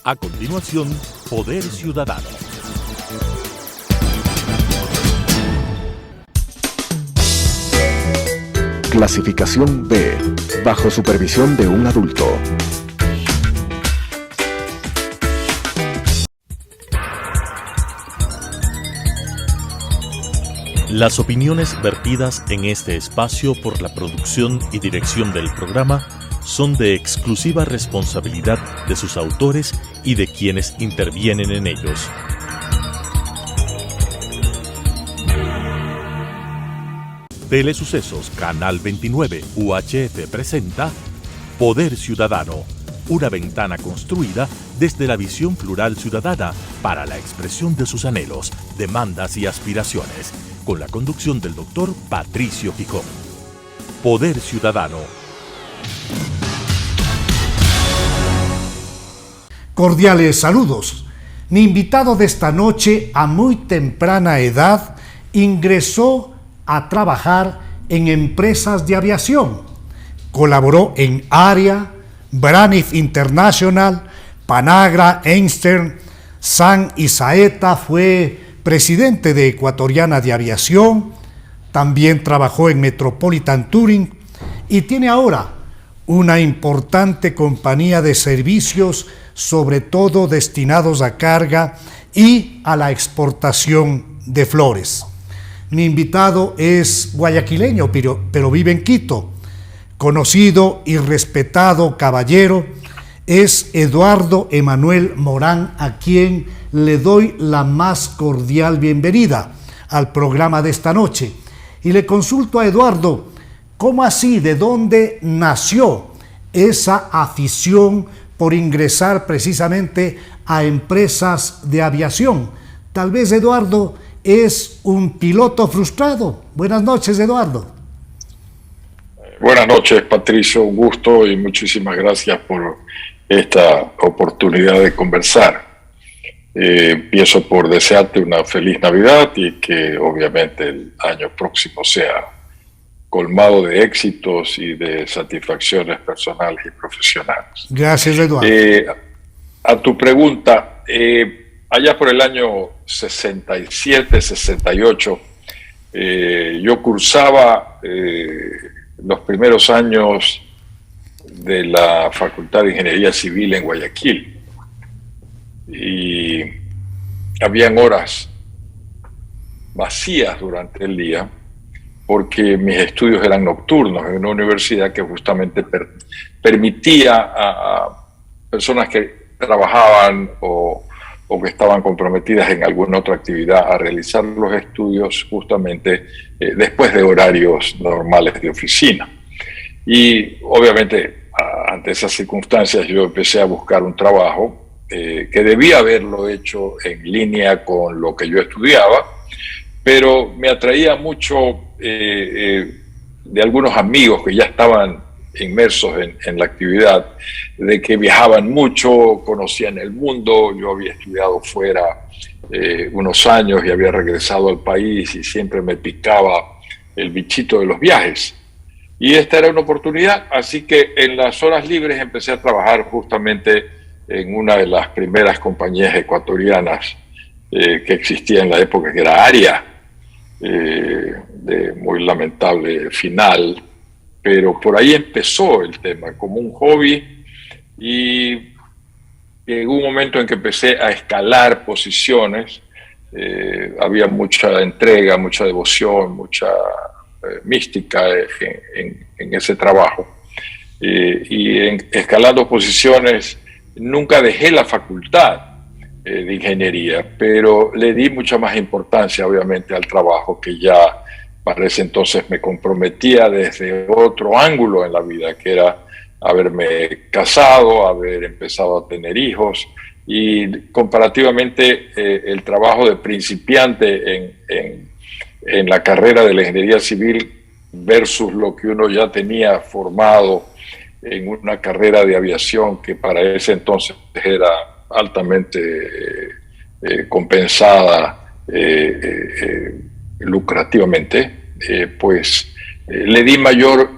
A continuación, Poder Ciudadano. Clasificación B, bajo supervisión de un adulto. Las opiniones vertidas en este espacio por la producción y dirección del programa son de exclusiva responsabilidad de sus autores y de quienes intervienen en ellos. Telesucesos Canal 29 UHF presenta Poder Ciudadano, una ventana construida desde la visión plural ciudadana para la expresión de sus anhelos, demandas y aspiraciones, con la conducción del doctor Patricio Picón. Poder Ciudadano. Cordiales saludos. Mi invitado de esta noche, a muy temprana edad, ingresó a trabajar en empresas de aviación. Colaboró en ARIA, Braniff International, Panagra, Einstein, San y Saeta. Fue presidente de Ecuatoriana de Aviación. También trabajó en Metropolitan Touring y tiene ahora una importante compañía de servicios, sobre todo destinados a carga y a la exportación de flores. Mi invitado es guayaquileño, pero vive en Quito. Conocido y respetado caballero es Eduardo Emanuel Morán, a quien le doy la más cordial bienvenida al programa de esta noche. Y le consulto a Eduardo, ¿cómo así? ¿De dónde nació esa afición por ingresar precisamente a empresas de aviación? Tal vez Eduardo es un piloto frustrado. Buenas noches, Eduardo. Buenas noches, Patricio. Un gusto y muchísimas gracias por esta oportunidad de conversar. Empiezo por desearte una feliz Navidad y que obviamente el año próximo sea colmado de éxitos y de satisfacciones personales y profesionales. Gracias, Eduardo. A tu pregunta, allá por el año 67, 68, yo cursaba los primeros años de la Facultad de Ingeniería Civil en Guayaquil. Y habían horas vacías durante el día porque mis estudios eran nocturnos en una universidad que justamente permitía a personas que trabajaban o que estaban comprometidas en alguna otra actividad a realizar los estudios justamente después de horarios normales de oficina. Y obviamente ante esas circunstancias yo empecé a buscar un trabajo que debía haberlo hecho en línea con lo que yo estudiaba, pero me atraía mucho de algunos amigos que ya estaban inmersos en la actividad, de que viajaban mucho, conocían el mundo. Yo había estudiado fuera unos años y había regresado al país y siempre me picaba el bichito de los viajes. Y esta era una oportunidad, así que en las horas libres empecé a trabajar justamente en una de las primeras compañías ecuatorianas que existía en la época, que era ARIA, de muy lamentable final, pero por ahí empezó el tema como un hobby y llegó un momento en que empecé a escalar posiciones. Había mucha entrega, mucha devoción, mucha mística en ese trabajo, y escalando posiciones nunca dejé la facultad de ingeniería, pero le di mucha más importancia obviamente al trabajo, que ya para ese entonces me comprometía desde otro ángulo en la vida, que era haberme casado, haber empezado a tener hijos, y comparativamente el trabajo de principiante en la carrera de la ingeniería civil versus lo que uno ya tenía formado en una carrera de aviación que para ese entonces era altamente compensada lucrativamente, pues le di mayor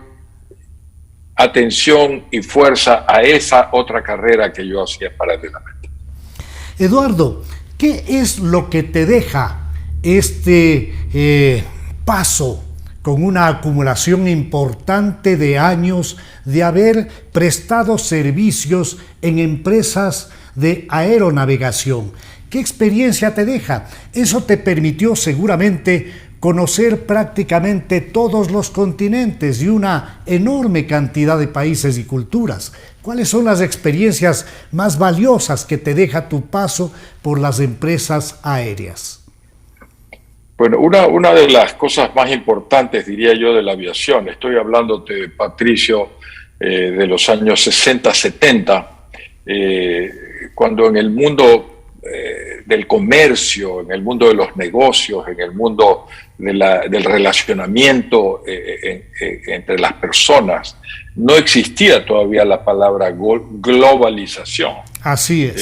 atención y fuerza a esa otra carrera que yo hacía paralelamente. Eduardo, ¿qué es lo que te deja este paso con una acumulación importante de años de haber prestado servicios en empresas de aeronavegación? ¿Qué experiencia te deja? Eso te permitió seguramente conocer prácticamente todos los continentes y una enorme cantidad de países y culturas. ¿Cuáles son las experiencias más valiosas que te deja tu paso por las empresas aéreas? Bueno, una de las cosas más importantes, diría yo, de la aviación, estoy hablándote, Patricio, de los años 60, 70, cuando en el mundo del comercio, en el mundo de los negocios, en el mundo del relacionamiento entre las personas, no existía todavía la palabra globalización. Así es.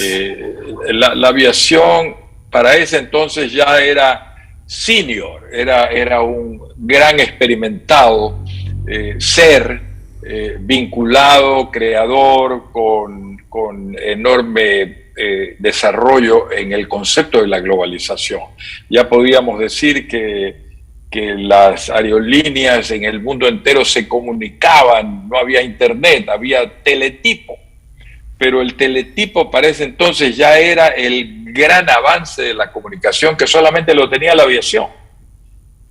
La aviación para ese entonces ya era senior, era un gran experimentado ser vinculado, creador, con enorme desarrollo en el concepto de la globalización. Ya podíamos decir que las aerolíneas en el mundo entero se comunicaban, no había internet, había teletipo, pero el teletipo para ese entonces ya era el gran avance de la comunicación que solamente lo tenía la aviación.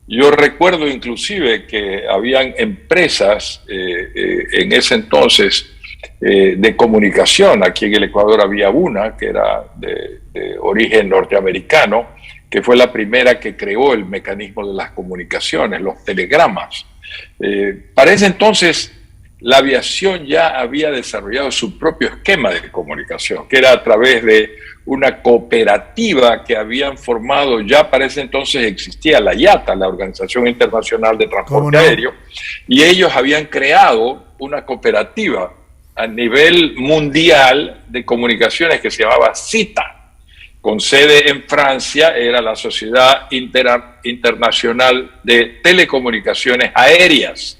Yo recuerdo inclusive que habían empresas en ese entonces de comunicación. Aquí en el Ecuador había una que era de origen norteamericano, que fue la primera que creó el mecanismo de las comunicaciones, los telegramas. Para ese entonces la aviación ya había desarrollado su propio esquema de comunicación, que era a través de una cooperativa que habían formado. Ya para ese entonces existía la IATA, la Organización Internacional de Transporte Aéreo, y ellos habían creado una cooperativa a nivel mundial de comunicaciones que se llamaba CITA, con sede en Francia. Era la Sociedad Internacional de Telecomunicaciones Aéreas.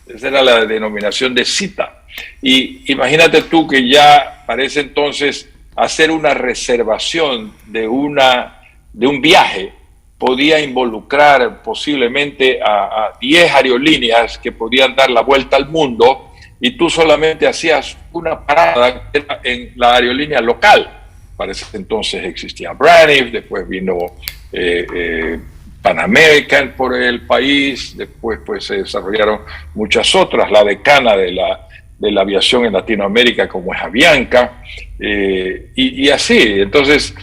Esa era la denominación de CITA. Y imagínate tú que ya para ese entonces hacer una reservación de un viaje podía involucrar posiblemente a 10 aerolíneas que podían dar la vuelta al mundo, y tú solamente hacías una parada en la aerolínea local. Para ese entonces existía Braniff, después vino Pan American por el país, después pues se desarrollaron muchas otras, la decana de la aviación en Latinoamérica como es Avianca, y así. Entonces,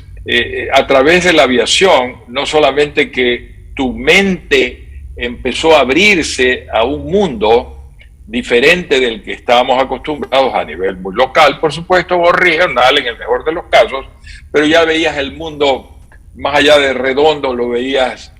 a través de la aviación, no solamente que tu mente empezó a abrirse a un mundo diferente del que estábamos acostumbrados a nivel muy local, por supuesto, o regional en el mejor de los casos, pero ya veías el mundo más allá de redondo, lo veías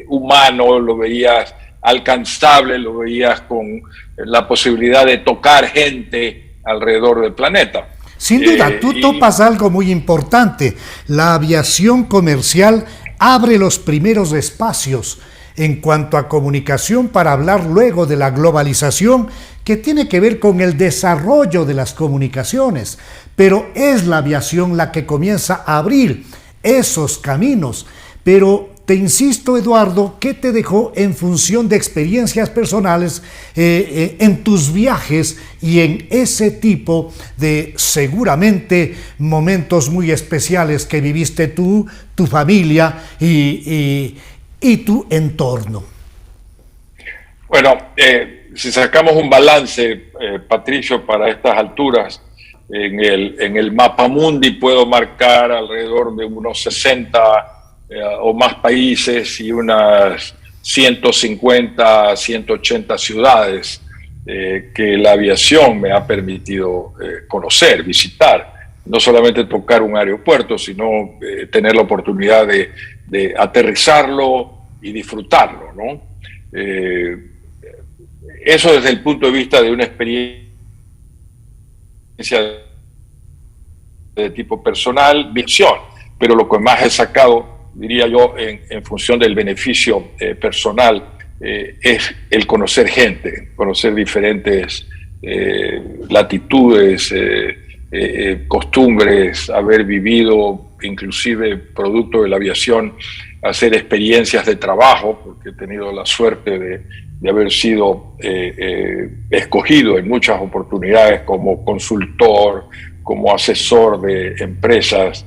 humano, lo veías alcanzable, lo veías con la posibilidad de tocar gente alrededor del planeta. Sin duda, tú topas algo muy importante. La aviación comercial abre los primeros espacios en cuanto a comunicación para hablar luego de la globalización, que tiene que ver con el desarrollo de las comunicaciones, pero es la aviación la que comienza a abrir esos caminos. Pero te insisto, Eduardo, ¿qué te dejó en función de experiencias personales en tus viajes y en ese tipo de seguramente momentos muy especiales que viviste tú, tu familia y tu entorno? Bueno, si sacamos un balance, Patricio, para estas alturas, en el mapamundi puedo marcar alrededor de unos 60 o más países y unas 150, 180 ciudades que la aviación me ha permitido conocer, visitar. No solamente tocar un aeropuerto, sino tener la oportunidad de aterrizarlo y disfrutarlo, ¿no? Eso desde el punto de vista de una experiencia de tipo personal, visión, pero lo que más he sacado, diría yo, en función del beneficio personal, es el conocer gente, conocer diferentes latitudes, costumbres, haber vivido inclusive producto de la aviación, hacer experiencias de trabajo, porque he tenido la suerte de haber sido escogido en muchas oportunidades como consultor, como asesor de empresas,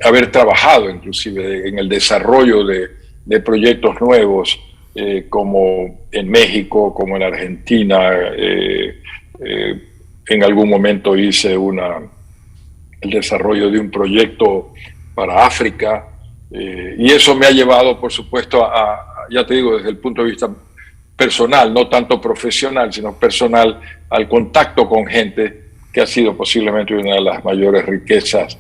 haber trabajado inclusive en el desarrollo de proyectos nuevos, como en México, como en Argentina. En algún momento hice el desarrollo de un proyecto para África, y eso me ha llevado, por supuesto, ya te digo, desde el punto de vista personal, no tanto profesional, sino personal, al contacto con gente, que ha sido posiblemente una de las mayores riquezas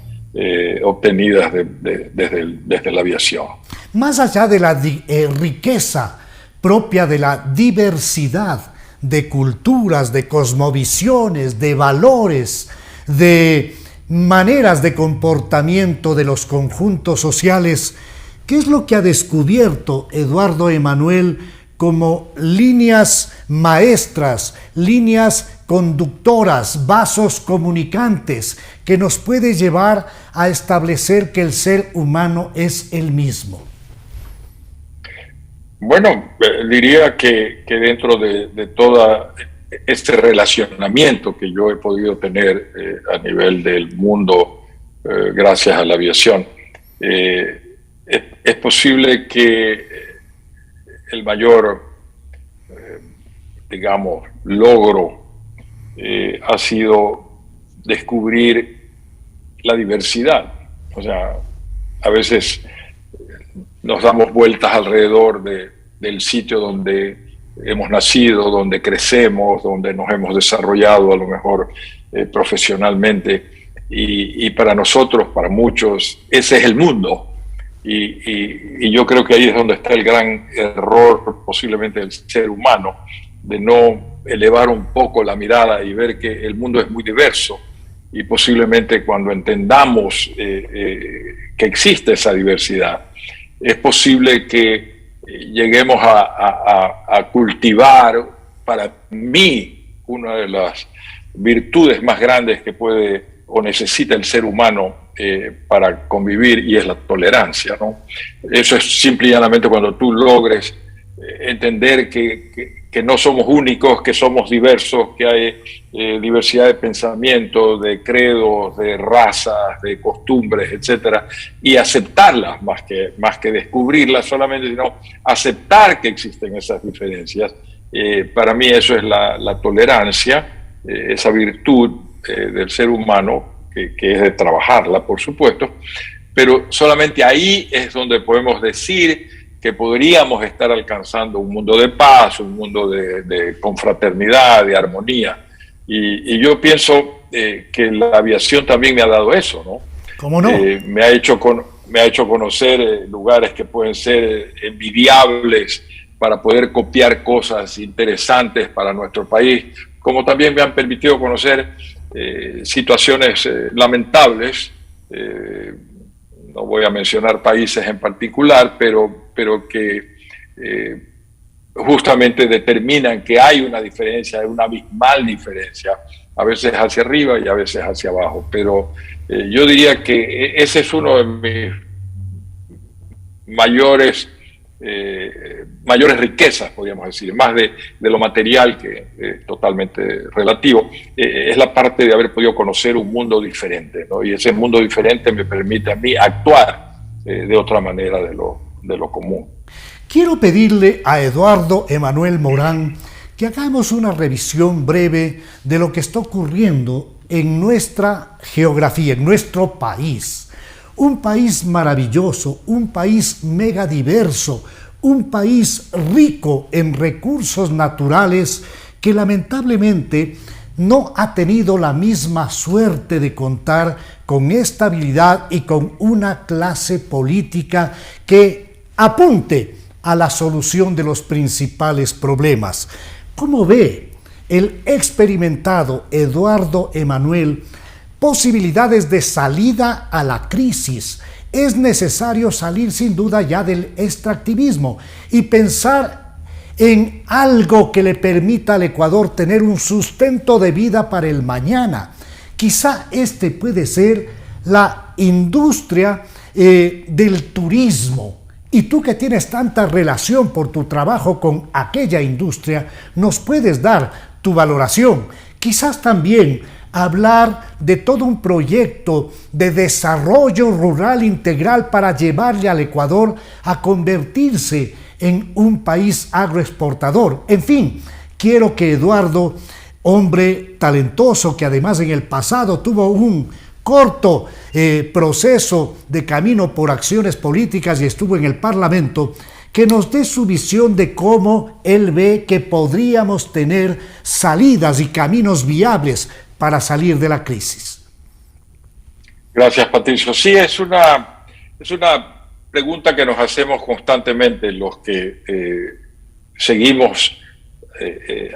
obtenidas desde la aviación. Más allá de la riqueza propia de la diversidad de culturas, de cosmovisiones, de valores, de maneras de comportamiento de los conjuntos sociales, ¿qué es lo que ha descubierto Eduardo Emanuel como líneas maestras, líneas conductoras, vasos comunicantes, que nos puede llevar a establecer que el ser humano es el mismo? Bueno, diría que dentro de todo este relacionamiento que yo he podido tener a nivel del mundo, gracias a la aviación, es posible que el mayor, digamos, logro ha sido descubrir la diversidad. O sea, a veces nos damos vueltas alrededor del sitio donde hemos nacido, donde crecemos, donde nos hemos desarrollado a lo mejor profesionalmente, y para nosotros, para muchos, ese es el mundo. Y yo creo que ahí es donde está el gran error posiblemente del ser humano, de no elevar un poco la mirada y ver que el mundo es muy diverso, y posiblemente cuando entendamos que existe esa diversidad, es posible que lleguemos a cultivar, para mí, una de las virtudes más grandes que puede o necesita el ser humano para convivir, y es la tolerancia, ¿no? Eso es simple y llanamente cuando tú logres entender que no somos únicos, que somos diversos, que hay diversidad de pensamientos, de credos, de razas, de costumbres, etcétera, y aceptarlas más que descubrirlas solamente, sino aceptar que existen esas diferencias. Para mí eso es la tolerancia, esa virtud del ser humano, que es de trabajarla, por supuesto, pero solamente ahí es donde podemos decir que podríamos estar alcanzando un mundo de paz, un mundo de confraternidad, de armonía. Y yo pienso que la aviación también me ha dado eso, ¿no? ¿Cómo no? Me ha hecho conocer lugares que pueden ser envidiables para poder copiar cosas interesantes para nuestro país, como también me han permitido conocer situaciones lamentables. No voy a mencionar países en particular, pero que justamente determinan que hay una diferencia, hay una abismal diferencia, a veces hacia arriba y a veces hacia abajo. Pero yo diría que ese es uno de mis mayores riquezas, podríamos decir, más de lo material, que es totalmente relativo, es la parte de haber podido conocer un mundo diferente, ¿no? Y ese mundo diferente me permite a mí actuar de otra manera de lo común. Quiero pedirle a Eduardo Emanuel Morán que hagamos una revisión breve de lo que está ocurriendo en nuestra geografía, en nuestro país. Un país maravilloso, un país megadiverso, un país rico en recursos naturales que lamentablemente no ha tenido la misma suerte de contar con estabilidad y con una clase política que apunte a la solución de los principales problemas. ¿Cómo ve el experimentado Eduardo Emanuel posibilidades de salida a la crisis? Es necesario salir sin duda ya del extractivismo y pensar en algo que le permita al Ecuador tener un sustento de vida para el mañana. Quizá este puede ser la industria del turismo. Y tú que tienes tanta relación por tu trabajo con aquella industria, nos puedes dar tu valoración. Quizás también hablar de todo un proyecto de desarrollo rural integral para llevarle al Ecuador a convertirse en un país agroexportador. En fin, quiero que Eduardo, hombre talentoso que además en el pasado tuvo un corto proceso de camino por acciones políticas y estuvo en el Parlamento, que nos dé su visión de cómo él ve que podríamos tener salidas y caminos viables para salir de la crisis. Gracias, Patricio. Sí, es una pregunta que nos hacemos constantemente los que seguimos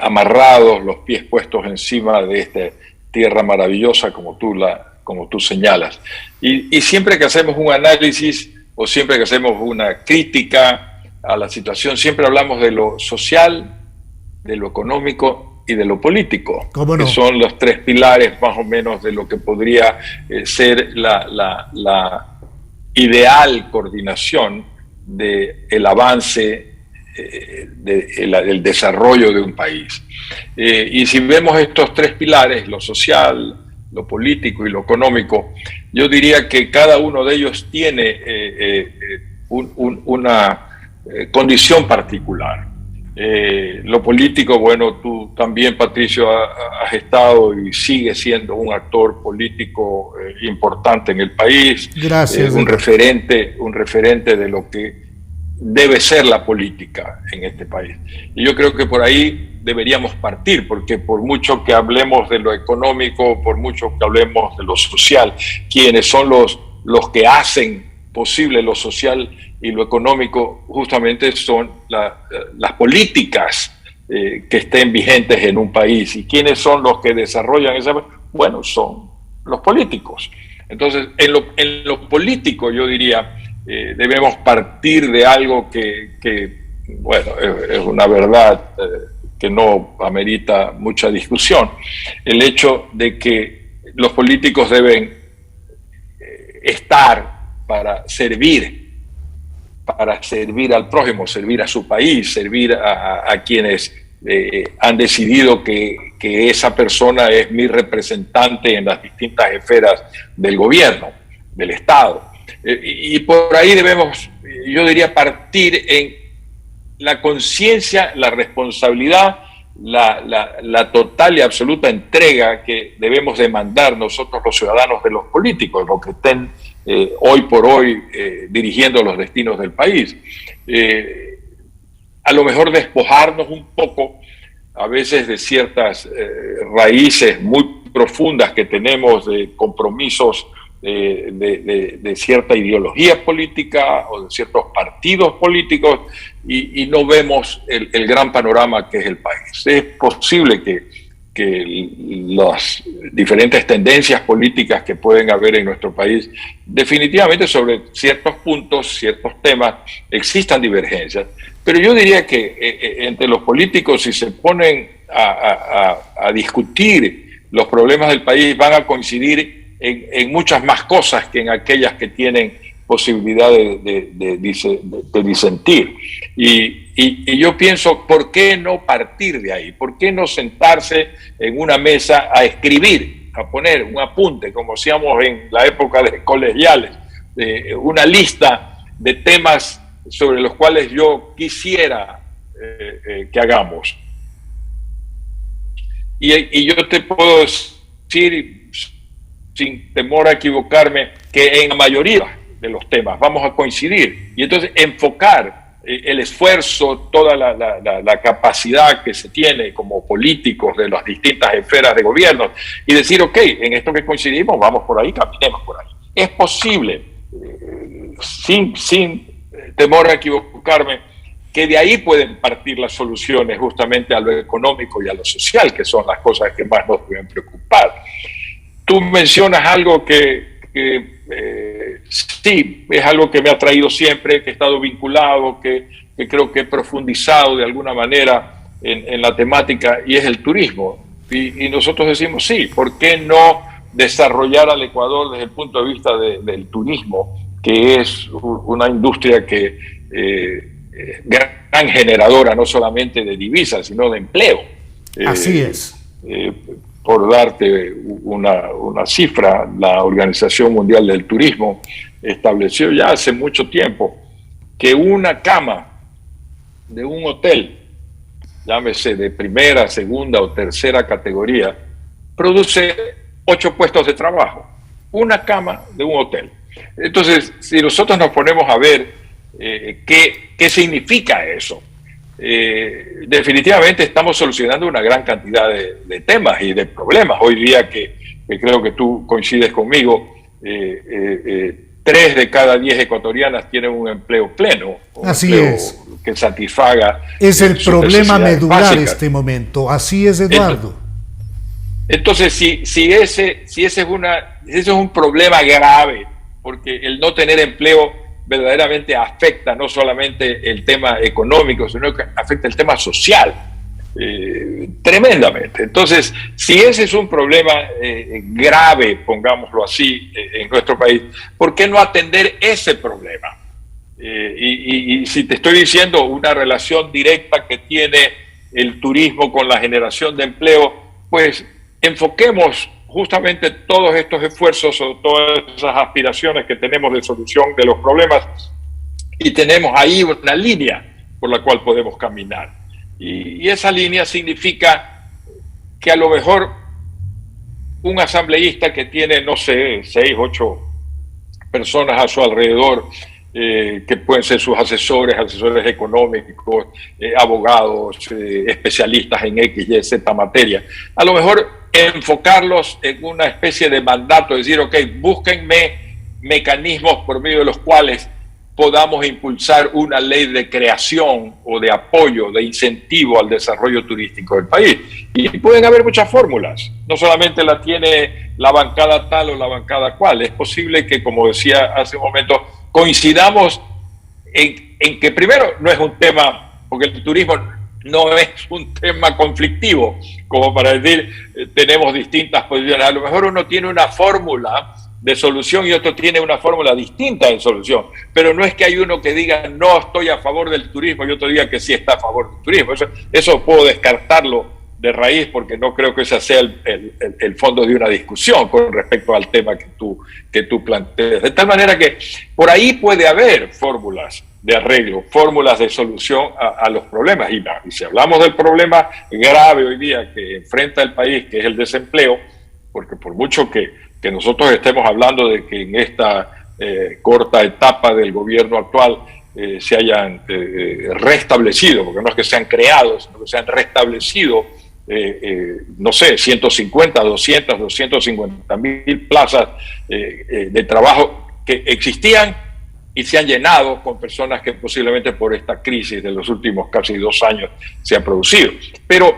amarrados, los pies puestos encima de esta tierra maravillosa como tú señalas. Y siempre que hacemos un análisis o siempre que hacemos una crítica a la situación, siempre hablamos de lo social, de lo económico y de lo político, ¿cómo no? Que son los tres pilares más o menos de lo que podría ser la ideal coordinación del avance del desarrollo de un país. Y si vemos estos tres pilares, lo social, lo político y lo económico, yo diría que cada uno de ellos tiene una condición particular. Lo político, bueno, tú también, Patricio, has estado y sigues siendo un actor político importante en el país. Gracias. Un referente de lo que debe ser la política en este país. Y yo creo que por ahí deberíamos partir, porque por mucho que hablemos de lo económico, por mucho que hablemos de lo social, quienes son los que hacen posible lo social y lo económico, justamente son las políticas que estén vigentes en un país. ¿Y quiénes son los que desarrollan esa? Bueno, son los políticos. Entonces, en lo político, yo diría, debemos partir de algo que bueno, es una verdad que no amerita mucha discusión. El hecho de que los políticos deben estar para servir al prójimo, servir a su país, servir a quienes han decidido que esa persona es mi representante en las distintas esferas del gobierno, del Estado. Y por ahí debemos, yo diría, partir en la conciencia, la responsabilidad, la total y absoluta entrega que debemos demandar nosotros los ciudadanos de los políticos, los que estén hoy por hoy dirigiendo los destinos del país. A lo mejor despojarnos un poco a veces de ciertas raíces muy profundas que tenemos de compromisos de cierta ideología política o de ciertos partidos políticos y no vemos el gran panorama que es el país. Es posible que las diferentes tendencias políticas que pueden haber en nuestro país, definitivamente sobre ciertos puntos, ciertos temas, existan divergencias, pero yo diría que entre los políticos, si se ponen a discutir los problemas del país, van a coincidir en muchas más cosas que en aquellas que tienen posibilidad de disentir. Y yo pienso, ¿por qué no partir de ahí? ¿Por qué no sentarse en una mesa a escribir, a poner un apunte, como hacíamos en la época de colegiales, una lista de temas sobre los cuales yo quisiera que hagamos? Y yo te puedo decir, sin temor a equivocarme, que en la mayoría de los temas vamos a coincidir y entonces enfocar el esfuerzo, toda la capacidad que se tiene como políticos de las distintas esferas de gobierno y decir, ok, en esto que coincidimos, vamos por ahí, caminemos por ahí. Es posible, sin temor a equivocarme, que de ahí pueden partir las soluciones justamente a lo económico y a lo social, que son las cosas que más nos deben preocupar. Tú mencionas algo que sí, es algo que me ha traído siempre, que he estado vinculado, que creo que he profundizado de alguna manera en la temática, y es el turismo. Y nosotros decimos, sí, ¿por qué no desarrollar al Ecuador desde el punto de vista del turismo, que es una industria que gran generadora no solamente de divisas, sino de empleo. Así es. Por darte una cifra, la Organización Mundial del Turismo estableció ya hace mucho tiempo que una cama de un hotel, llámese de primera, segunda o tercera categoría, produce 8 puestos de trabajo. Una cama de un hotel. Entonces, si nosotros nos ponemos a ver qué significa eso, definitivamente estamos solucionando una gran cantidad de temas y de problemas. Hoy día que creo que tú coincides conmigo, 3 de cada 10 ecuatorianas tienen un empleo pleno. Así es. Que satisfaga. Es el problema medular básicas. este momento. Así es, Eduardo. Entonces, si ese es un problema grave, porque el no tener empleo verdaderamente afecta no solamente el tema económico, sino que afecta el tema social tremendamente. Entonces, si ese es un problema grave, pongámoslo así, en nuestro país, ¿por qué no atender ese problema? Y si te estoy diciendo una relación directa que tiene el turismo con la generación de empleo, pues enfoquemos justamente todos estos esfuerzos o todas esas aspiraciones que tenemos de solución de los problemas, y tenemos ahí una línea por la cual podemos caminar. Y esa línea significa que a lo mejor un asambleísta que tiene, no sé, 6, 8 personas a su alrededor, que pueden ser sus asesores económicos, abogados, especialistas en X, Y, Z materia, a lo mejor enfocarlos en una especie de mandato, decir, ok, búsquenme mecanismos por medio de los cuales podamos impulsar una ley de creación o de apoyo, de incentivo al desarrollo turístico del país. Y pueden haber muchas fórmulas, no solamente la tiene la bancada tal o la bancada cual. Es posible que, como decía hace un momento, coincidamos en que primero no es un tema, porque el turismo no es un tema conflictivo, como para decir, tenemos distintas posiciones. A lo mejor uno tiene una fórmula de solución y otro tiene una fórmula distinta de solución, pero no es que hay uno que diga no estoy a favor del turismo y otro diga que sí está a favor del turismo. Eso puedo descartarlo de raíz, porque no creo que ese sea el fondo de una discusión con respecto al tema que tú planteas. De tal manera que por ahí puede haber fórmulas de arreglo, fórmulas de solución a los problemas. Y si hablamos del problema grave hoy día que enfrenta el país, que es el desempleo, porque por mucho que nosotros estemos hablando de que en esta corta etapa del gobierno actual se hayan restablecido, porque no es que sean creados, sino que se han restablecido, no sé, 150, 200, 250 mil plazas de trabajo que existían y se han llenado con personas que posiblemente por esta crisis de los últimos casi 2 años se ha producido. Pero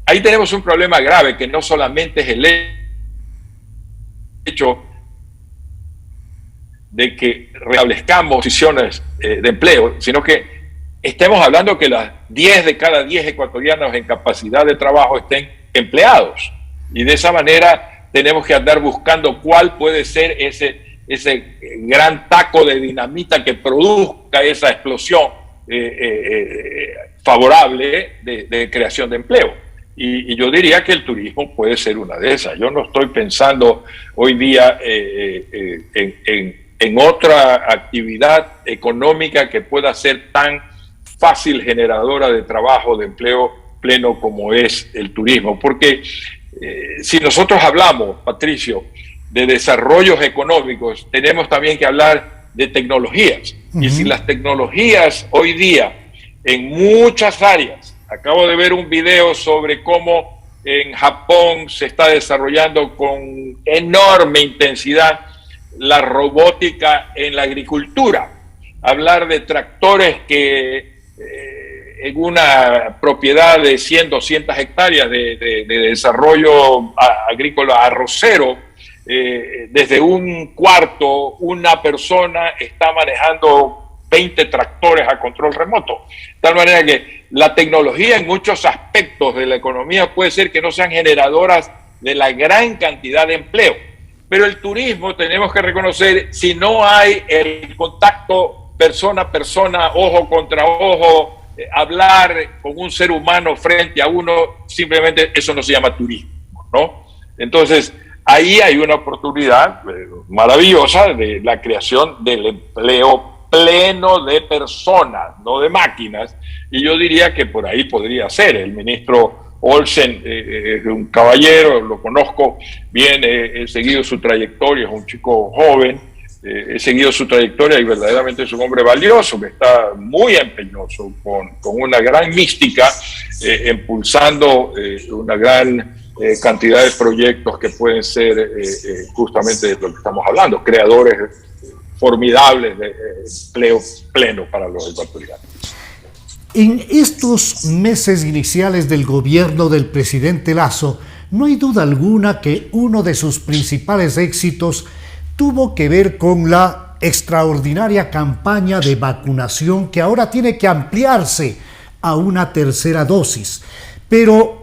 ahí tenemos un problema grave, que no solamente es el hecho de que restablezcamos posiciones de empleo, sino que estemos hablando que las 10 de cada 10 ecuatorianos en capacidad de trabajo estén empleados. Y de esa manera tenemos que andar buscando cuál puede ser ese gran taco de dinamita que produzca esa explosión favorable de creación de empleo. Y yo diría que el turismo puede ser una de esas. Yo no estoy pensando hoy día en otra actividad económica que pueda ser tan fácil generadora de trabajo, de empleo pleno como es el turismo. Porque si nosotros hablamos, Patricio, de desarrollos económicos, tenemos también que hablar de tecnologías. Y si las tecnologías hoy día en muchas áreas, acabo de ver un video sobre cómo en Japón se está desarrollando con enorme intensidad la robótica en la agricultura. Hablar de tractores que en una propiedad de 100, 200 hectáreas de desarrollo agrícola arrocero, desde un cuarto, una persona está manejando 20 tractores a control remoto. De tal manera que la tecnología en muchos aspectos de la economía puede ser que no sean generadoras de la gran cantidad de empleo, Pero el turismo, tenemos que reconocer, si no hay el contacto persona a persona, ojo contra ojo, hablar con un ser humano frente a uno, simplemente eso no se llama turismo, ¿no? Entonces, ahí hay una oportunidad maravillosa de la creación del empleo pleno de personas, no de máquinas, y yo diría que por ahí podría ser. El ministro Olsen es un caballero, lo conozco bien, he seguido su trayectoria, es un chico joven, he seguido su trayectoria y verdaderamente es un hombre valioso que está muy empeñoso, con una gran mística, impulsando una gran cantidad de proyectos que pueden ser justamente de lo que estamos hablando, creadores formidables de empleo pleno para los ecuatorianos. En estos meses iniciales del gobierno del presidente Lasso, no hay duda alguna que uno de sus principales éxitos tuvo que ver con la extraordinaria campaña de vacunación que ahora tiene que ampliarse a una tercera dosis. Pero,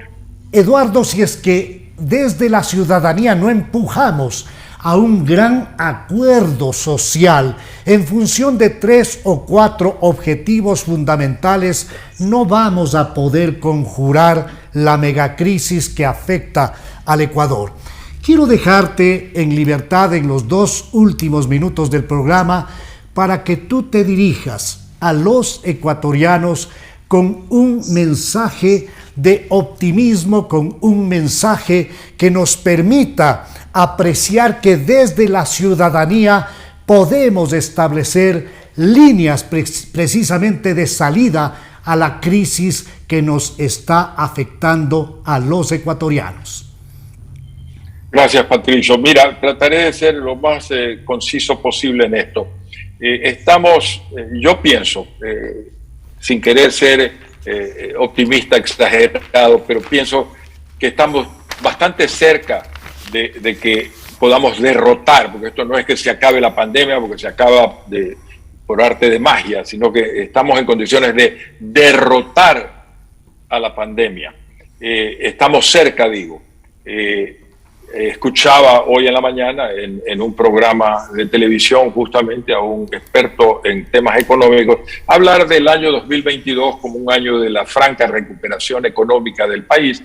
Eduardo, si es que desde la ciudadanía no empujamos a un gran acuerdo social en función de 3 o 4 objetivos fundamentales, no vamos a poder conjurar la megacrisis que afecta al Ecuador. Quiero dejarte en libertad en los 2 últimos minutos del programa para que tú te dirijas a los ecuatorianos con un mensaje de optimismo, con un mensaje que nos permita apreciar que desde la ciudadanía podemos establecer líneas precisamente de salida a la crisis que nos está afectando a los ecuatorianos. Gracias, Patricio. Mira, trataré de ser lo más conciso posible en esto. Yo pienso, sin querer ser optimista exagerado, pero pienso que estamos bastante cerca de que podamos derrotar, porque esto no es que se acabe la pandemia, porque se acaba por arte de magia, sino que estamos en condiciones de derrotar a la pandemia. Estamos cerca, digo. Escuchaba hoy en la mañana en un programa de televisión justamente a un experto en temas económicos hablar del año 2022 como un año de la franca recuperación económica del país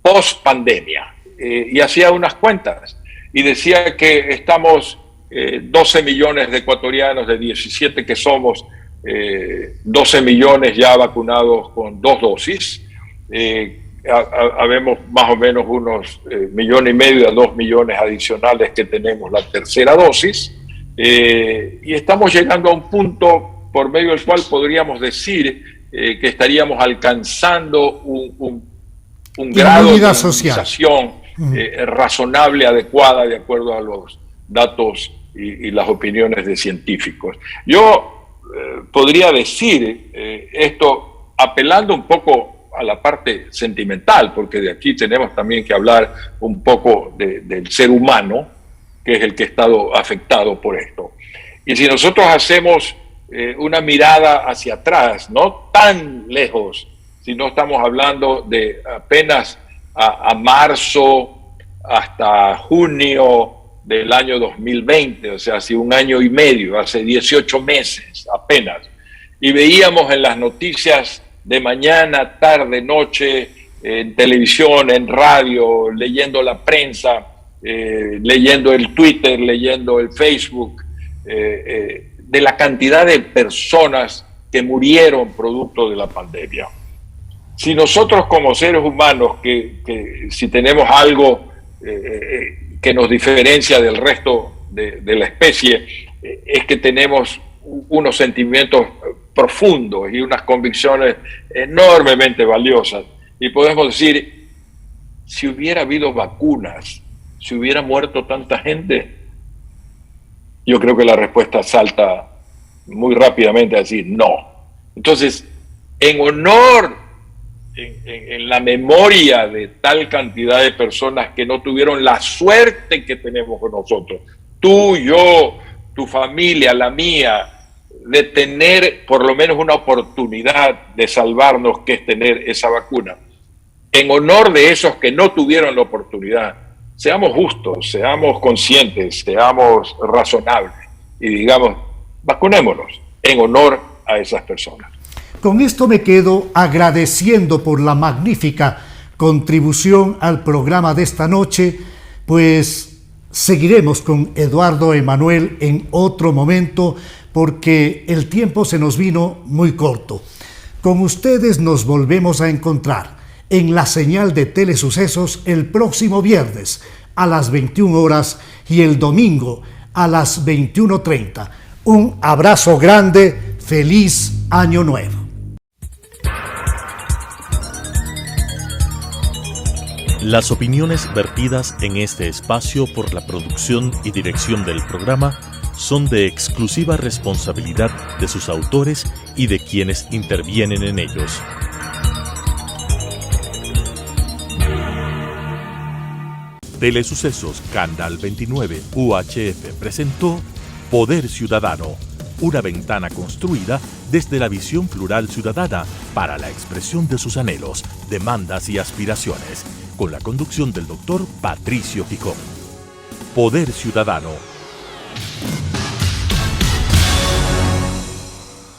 post pandemia. Y hacía unas cuentas y decía que estamos 12 millones de ecuatorianos, de 17 que somos, 12 millones ya vacunados con 2 dosis. Habemos más o menos unos 1,5 millones a 2 millones adicionales que tenemos la tercera dosis, y estamos llegando a un punto por medio del cual podríamos decir que estaríamos alcanzando un grado de inmunización razonable, adecuada, de acuerdo a los datos y las opiniones de científicos. Yo podría decir esto apelando un poco a la parte sentimental, porque de aquí tenemos también que hablar un poco del ser humano, que es el que ha estado afectado por esto. Y si nosotros hacemos una mirada hacia atrás, no tan lejos, si no estamos hablando de apenas a marzo hasta junio del año 2020, o sea, hace 1 año y medio, hace 18 meses apenas, y veíamos en las noticias de mañana, tarde, noche, en televisión, en radio, leyendo la prensa, leyendo el Twitter, leyendo el Facebook, de la cantidad de personas que murieron producto de la pandemia. Si nosotros como seres humanos, que si tenemos algo que nos diferencia del resto de la especie, es que tenemos unos sentimientos profundos y unas convicciones enormemente valiosas. Y podemos decir, si hubiera habido vacunas, si hubiera muerto tanta gente, yo creo que la respuesta salta muy rápidamente a decir no. Entonces, en honor, en la memoria de tal cantidad de personas que no tuvieron la suerte que tenemos con nosotros, tú, yo, tu familia, la mía, de tener por lo menos una oportunidad de salvarnos, que es tener esa vacuna. En honor de esos que no tuvieron la oportunidad, seamos justos, seamos conscientes, seamos razonables y digamos, vacunémonos en honor a esas personas. Con esto me quedo agradeciendo por la magnífica contribución al programa de esta noche, pues seguiremos con Eduardo Emanuel en otro momento porque el tiempo se nos vino muy corto. Con ustedes nos volvemos a encontrar en la señal de Telesucesos el próximo viernes a las 21 horas y el domingo a las 21:30. Un abrazo grande, feliz año nuevo. Las opiniones vertidas en este espacio por la producción y dirección del programa son de exclusiva responsabilidad de sus autores y de quienes intervienen en ellos. Telesucesos Canal 29 UHF presentó Poder Ciudadano, una ventana construida desde la visión plural ciudadana para la expresión de sus anhelos, demandas y aspiraciones, con la conducción del doctor Patricio Picón. Poder Ciudadano.